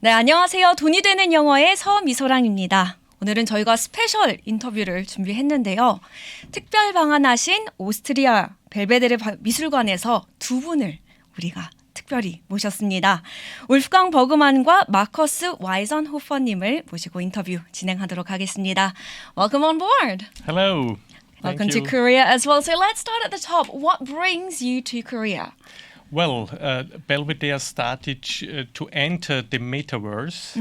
네, 안녕하세요. 돈이 되는 영어의 서미소랑입니다. 오늘은 저희가 스페셜 인터뷰를 준비했는데요. 특별 방한하신 오스트리아 벨베데레 미술관에서 두 분을 우리가 특별히 모셨습니다. 울프강 버그만과 마커스 와이전호퍼님을 모시고 인터뷰 진행하도록 하겠습니다. Welcome on board. Hello. Welcome to Korea as well. So let's start at the top. What brings you to Korea? Well, Belvedere started to enter the metaverse,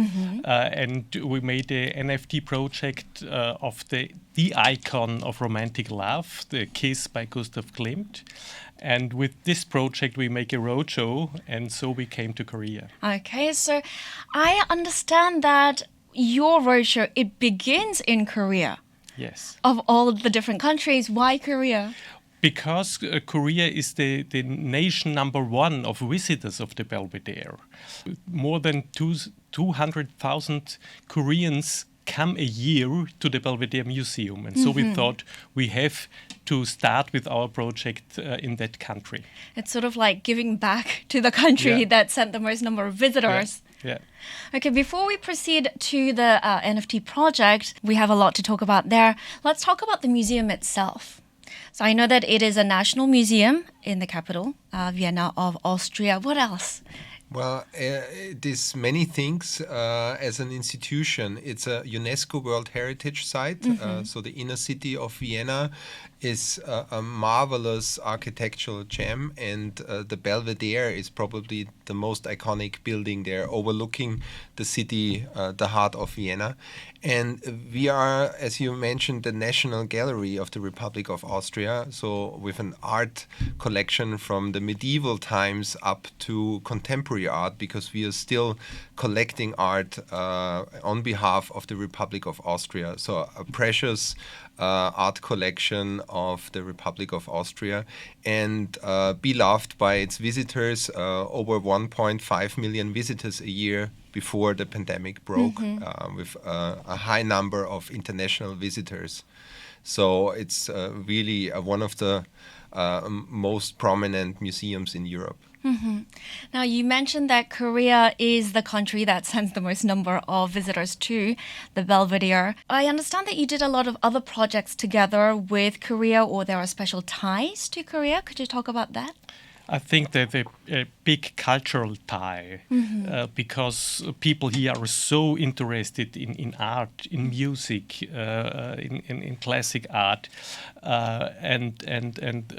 and we made a NFT project of the icon of romantic love, the Kiss by Gustav Klimt. And with this project, we make a roadshow, and so we came to Korea. Okay, so I understand that your roadshow, it begins in Korea. Yes. Of all the different countries, why Korea? Because Korea is the nation number one of visitors of the Belvedere. More than 200,000 Koreans come a year to the Belvedere Museum. And so we thought we have to start with our project in that country. It's sort of like giving back to the country that sent the most number of visitors. Yeah. Okay, before we proceed to the NFT project, we have a lot to talk about there. Let's talk about the museum itself. So I know that it is a national museum in the capital, Vienna of Austria. What else? Well, it is many things. As an institution, it's a UNESCO World Heritage Site. So the inner city of Vienna is a marvelous architectural gem, and the Belvedere is probably the most iconic building there, overlooking the city, the heart of Vienna. And we are, as you mentioned, the National Gallery of the Republic of Austria, so with an art collection from the medieval times up to contemporary art, because we are still collecting art on behalf of the Republic of Austria. So a precious art collection of the Republic of Austria, and beloved by its visitors, over 1.5 million visitors a year before the pandemic broke, with a high number of international visitors. So it's really one of the most prominent museums in Europe. Now, you mentioned that Korea is the country that sends the most number of visitors to the Belvedere. I understand that you did a lot of other projects together with Korea, or there are special ties to Korea. Could you talk about that? I think there's a big cultural tie because people here are so interested in art, in music, in classic art, and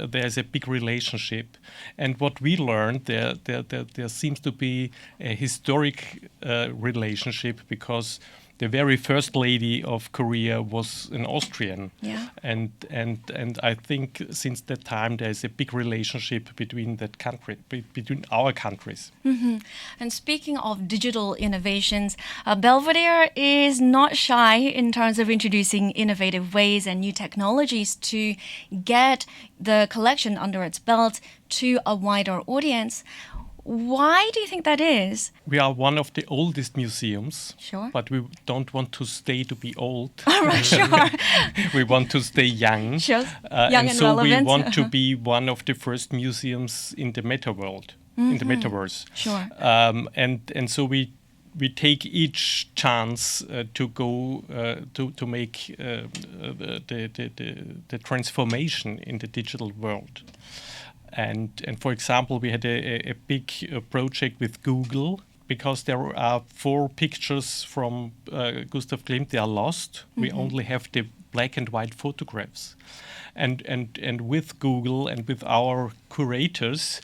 there's a big relationship. And what we learned, there seems to be a historic relationship, because the very first lady of Korea was an Austrian, and I think since that time there's a big relationship between that country, between our countries. And speaking of digital innovations, Belvedere is not shy in terms of introducing innovative ways and new technologies to get the collection under its belt to a wider audience. Why do you think that is? We are one of the oldest museums, Sure. but we don't want to stay to be old. All right, sure. We want to stay young. Sure. Young and so relevant. we want to be one of the first museums in the meta world, in the metaverse. Sure. And so we take each chance to go to make the transformation in the digital world. And for example, we had a big project with Google, because there are 4 pictures from Gustav Klimt. They are lost. We only have the black and white photographs. And with Google and with our curators,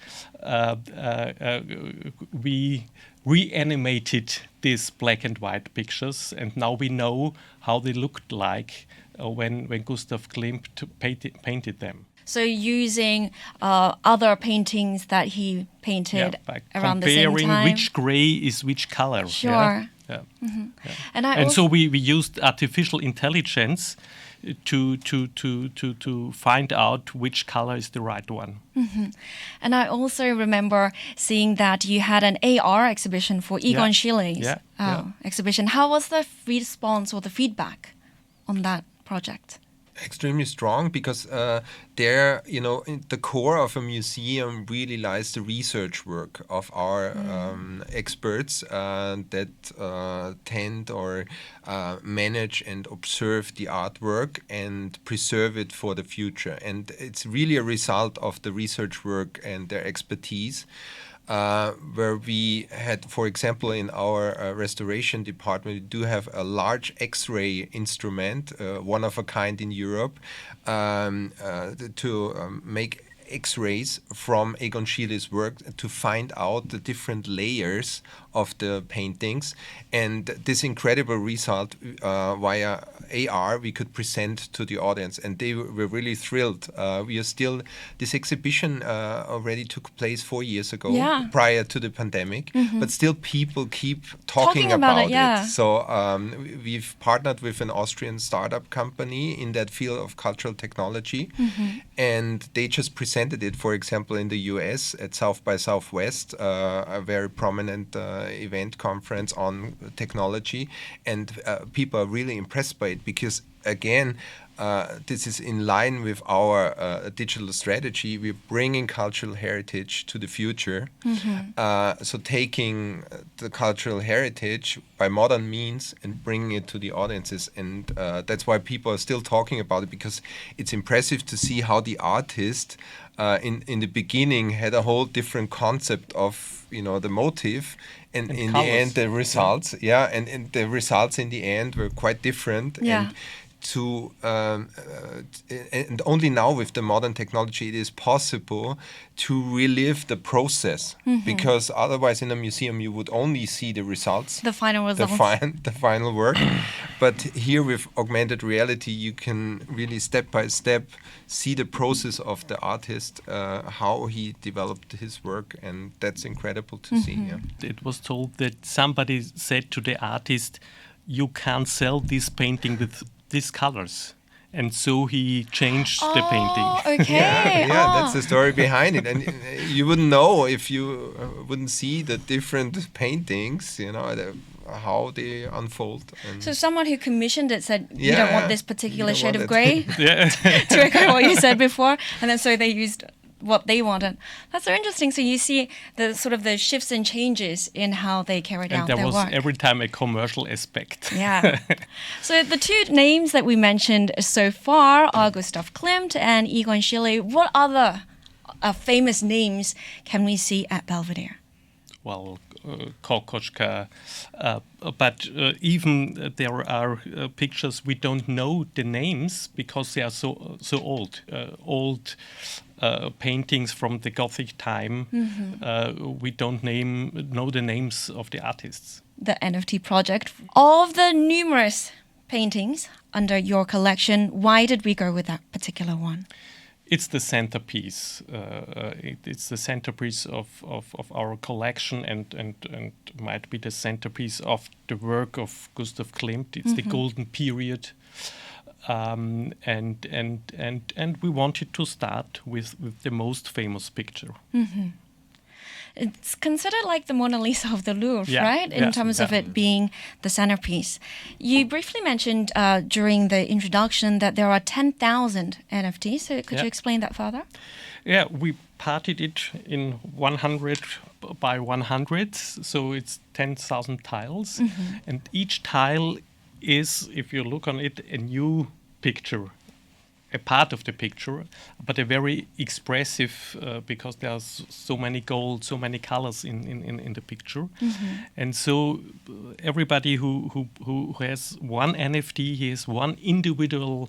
we reanimated these black and white pictures, and now we know how they looked like when Gustav Klimt painted them. So using other paintings that he painted around the same time. Comparing which gray is which color. Sure. Yeah. And so we used artificial intelligence to find out which color is the right one. And I also remember seeing that you had an AR exhibition for Egon Schille's exhibition. How was the response or the feedback on that project? Extremely strong because there, in the core of a museum really lies the research work of our experts that tend or manage and observe the artwork and preserve it for the future. And it's really a result of the research work and their expertise. Where we had, for example, in our restoration department, we do have a large X-ray instrument, one of a kind in Europe, to make X-rays from Egon Schiele's work to find out the different layers of the paintings. And this incredible result via AR we could present to the audience, and they were really thrilled. This exhibition already took place 4 years ago, prior to the pandemic, but still people keep talking about it. So we've partnered with an Austrian startup company in that field of cultural technology, and they just presented it, for example, in the US at South by Southwest, a very prominent event conference on technology, and people are really impressed by it because, again, this is in line with our digital strategy. We're bringing cultural heritage to the future. So taking the cultural heritage by modern means and bringing it to the audiences. And that's why people are still talking about it, because it's impressive to see how the artist in the beginning had a whole different concept of, the motive. And in colors. The end, the results, and the results in the end were quite different. And and only now with the modern technology it is possible to relive the process, because otherwise in a museum you would only see the results, the final results, the final work. But here with augmented reality you can really step by step see the process of the artist, how he developed his work, and that's incredible to see. It was told that somebody said to the artist, you can't sell this painting with these colors, and so he changed the painting. Okay. That's the story behind it, and you wouldn't know if you wouldn't see the different paintings, how they unfold. And so someone who commissioned it said, you don't want this particular shade of grey, Yeah. to echo what you said before, and then so they used what they wanted. That's so interesting. So you see the sort of the shifts and changes in how they carried out their work. And there was every time a commercial aspect. Yeah. So the two names that we mentioned so far are Gustav Klimt and Egon Schiele. What other famous names can we see at Belvedere? Well, Kokoschka, but even there are pictures we don't know the names because they are so old. Old paintings from the Gothic time. We don't know the names of the artists. The NFT project. Of the numerous paintings under your collection, why did we go with that particular one? It's the centerpiece. It's the centerpiece of our collection and might be the centerpiece of the work of Gustav Klimt. It's the golden period. And we wanted to start with the most famous picture. It's considered like the Mona Lisa of the Louvre, right? In terms of it being the centerpiece. You briefly mentioned during the introduction that there are 10,000 NFTs. So could you explain that further? Yeah, we parted it in 100 by 100. So it's 10,000 tiles. And each tile is, if you look on it, a new picture, a part of the picture, but a very expressive because there's so many gold, so many colors in the picture. And so everybody who has one NFT, he has one individual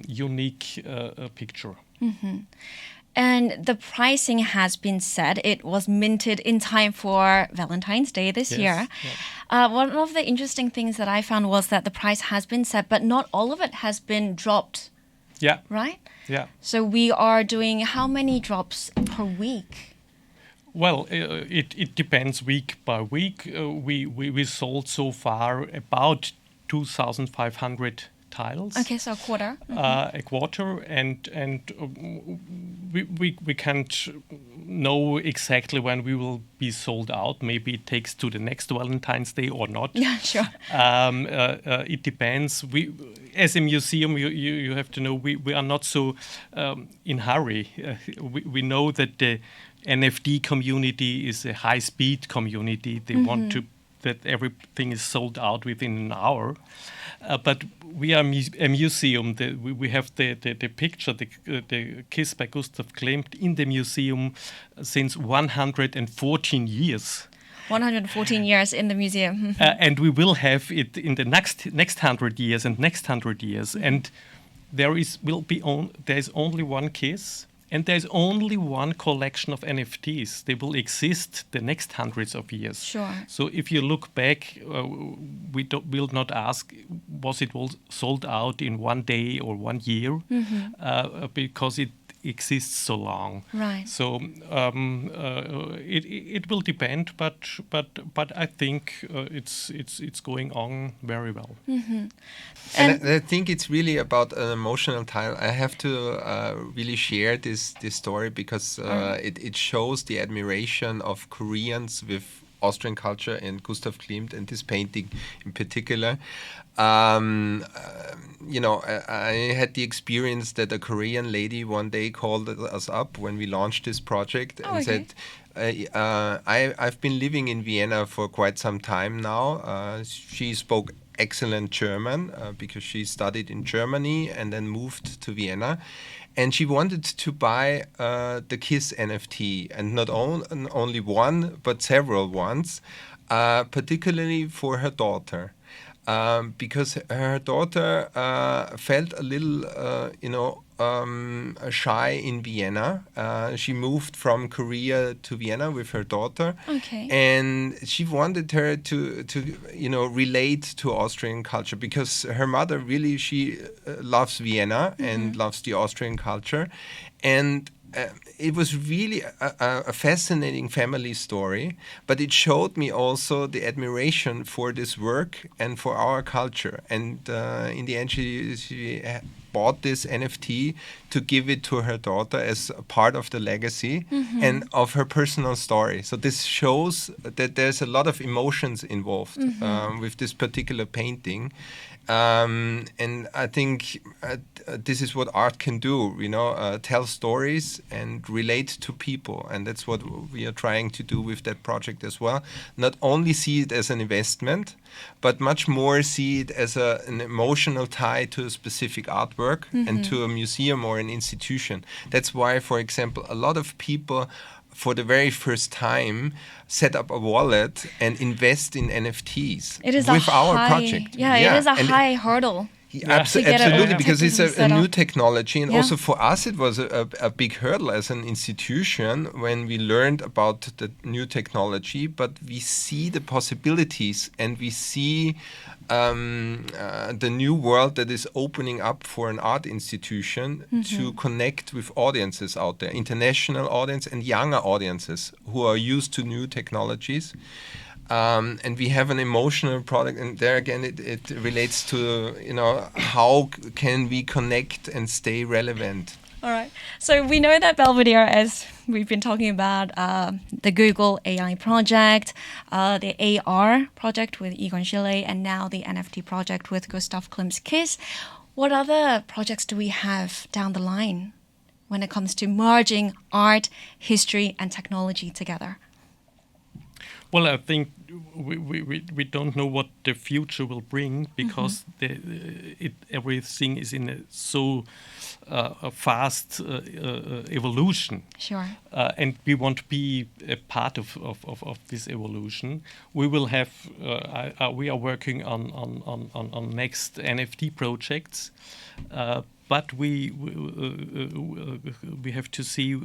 unique picture. And the pricing has been set. It was minted in time for Valentine's Day this year. One of the interesting things that I found was that the price has been set, but not all of it has been dropped. Yeah. Right? Yeah. So we are doing how many drops per week? Well, it depends week by week. We sold so far about 2,500 tiles. Okay, so a quarter. A quarter, and we can't know exactly when we will be sold out. Maybe it takes to the next Valentine's Day or not. Yeah, sure. It depends. We, as a museum, you have to know we are not so in hurry. We know that the NFT community is a high-speed community. They want to that everything is sold out within an hour. But we are a museum. We have the picture, the Kiss by Gustav Klimt in the museum since 114 years. 114 years in the museum. And we will have it in the next 100 years and next 100 years. And there is only one Kiss. And there's only one collection of NFTs. They will exist the next hundreds of years. Sure. So if you look back, we'll not ask, was it all sold out in one day or 1 year? Because it exists so long. Right. So it will depend, but I think it's going on very well. And I think it's really about an emotional tile. I have to really share this story because it shows the admiration of Koreans with Austrian culture and Gustav Klimt and this painting in particular. I had the experience that a Korean lady one day called us up when we launched this project and said, I've been living in Vienna for quite some time now. She spoke excellent German because she studied in Germany and then moved to Vienna. And she wanted to buy the Kiss NFT, and not only one, but several ones, particularly for her daughter. Because her daughter felt a little, shy in Vienna. She moved from Korea to Vienna with her daughter, and she wanted her to relate to Austrian culture because her mother really she loves Vienna and loves the Austrian culture, and. It was really a fascinating family story, but it showed me also the admiration for this work and for our culture. And in the end, she bought this NFT to give it to her daughter as a part of the legacy and of her personal story. So this shows that there's a lot of emotions involved with this particular painting. And I think this is what art can do, tell stories and relate to people. And that's what we are trying to do with that project as well. Not only see it as an investment, but much more see it as an emotional tie to a specific artwork and to a museum or an institution. That's why, for example, a lot of people for the very first time set up a wallet and invest in NFTs with our project. Yeah, it is a high hurdle. Absolutely, because it's a new technology, and also for us it was a big hurdle as an institution when we learned about the new technology, but we see the possibilities and we see the new world that is opening up for an art institution to connect with audiences out there, international audience and younger audiences who are used to new technologies. And we have an emotional product, and there again it relates to how can we connect and stay relevant. All right. So we know that Belvedere, as we've been talking about, the Google AI project, the AR project with Egon Schiele, and now the NFT project with Gustav Klimt's Kiss. What other projects do we have down the line when it comes to merging art, history, and technology together? Well, I think we don't know what the future will bring because everything is in a so fast evolution. Sure. And we want to be a part of this evolution. We will have. We are working on next NFT projects. But we have to see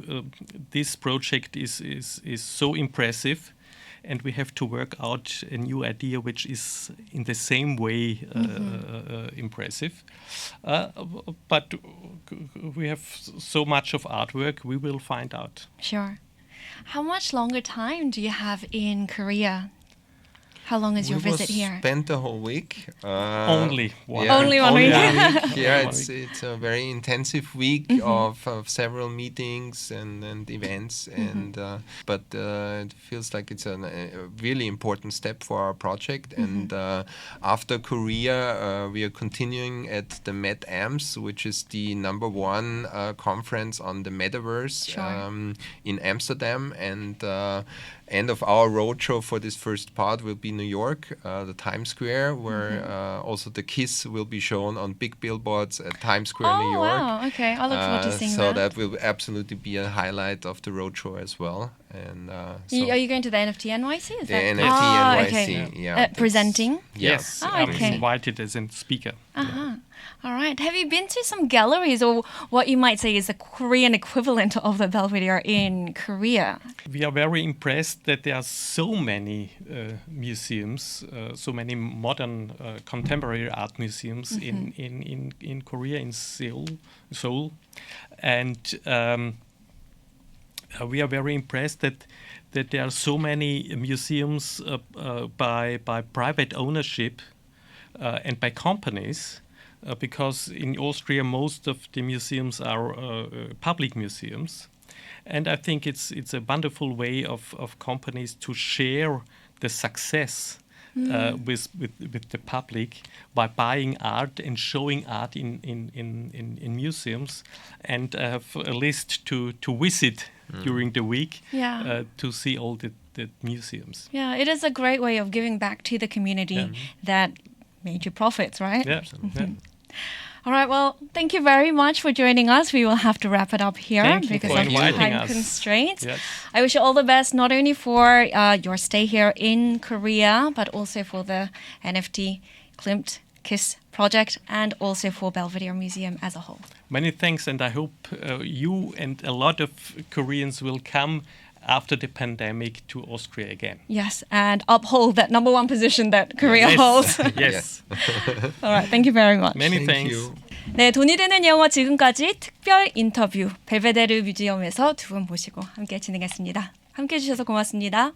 this project is so impressive. And we have to work out a new idea which is in the same way impressive. But we have so much of artwork, we will find out. Sure. How much longer time do you have in Korea? How long is your We visit here? spent the whole week. Only one. Yeah, Only one week. Yeah, Only it's a very intensive week of several meetings and events, and but it feels like it's a really important step for our project. And after Korea, we are continuing at the MedAmps, which is the #1 conference on the metaverse in Amsterdam, and end of our roadshow for this first part will be New York, the Times Square, where also the Kiss will be shown on big billboards at Times Square, New York. Wow, okay. I look forward to seeing So that. that will absolutely be a highlight of the roadshow as well. And Are you going to the NFT NYC? Is the that? NFT Ah, NYC, okay. yeah, that's- Presenting? Yeah. Yes, Oh, I'm okay. invited as a speaker. All right. Have you been to some galleries or what you might say is the Korean equivalent of the Belvedere in Korea? We are very impressed that there are so many museums, so many modern contemporary art museums in Korea, in Seoul. And we are very impressed that there are so many museums by private ownership and by companies. Because in Austria, most of the museums are public museums. And I think it's a wonderful way of companies to share the success with the public by buying art and showing art in museums, and have a list to visit during the week to see all the museums. Yeah, it is a great way of giving back to the community that made you profits, right? Yeah. Yeah. All right, well, thank you very much for joining us. We will have to wrap it up here Thank you because for of inviting time us. constraints. Yes. I wish you all the best, not only for your stay here in Korea, but also for the NFT Klimt KISS project and also for Belvedere Museum as a whole. Many thanks, and I hope you and a lot of Koreans will come after the pandemic to Austria again. Yes, and uphold that #1 position that Korea Yes. holds. Yes. All right, thank you very much. Many Thank thanks. you. 네, 돈이 되는 영어 지금까지 특별 인터뷰 벨베데르 뮤지엄에서 두 분 모시고 함께 진행했습니다. 함께 해주셔서 고맙습니다.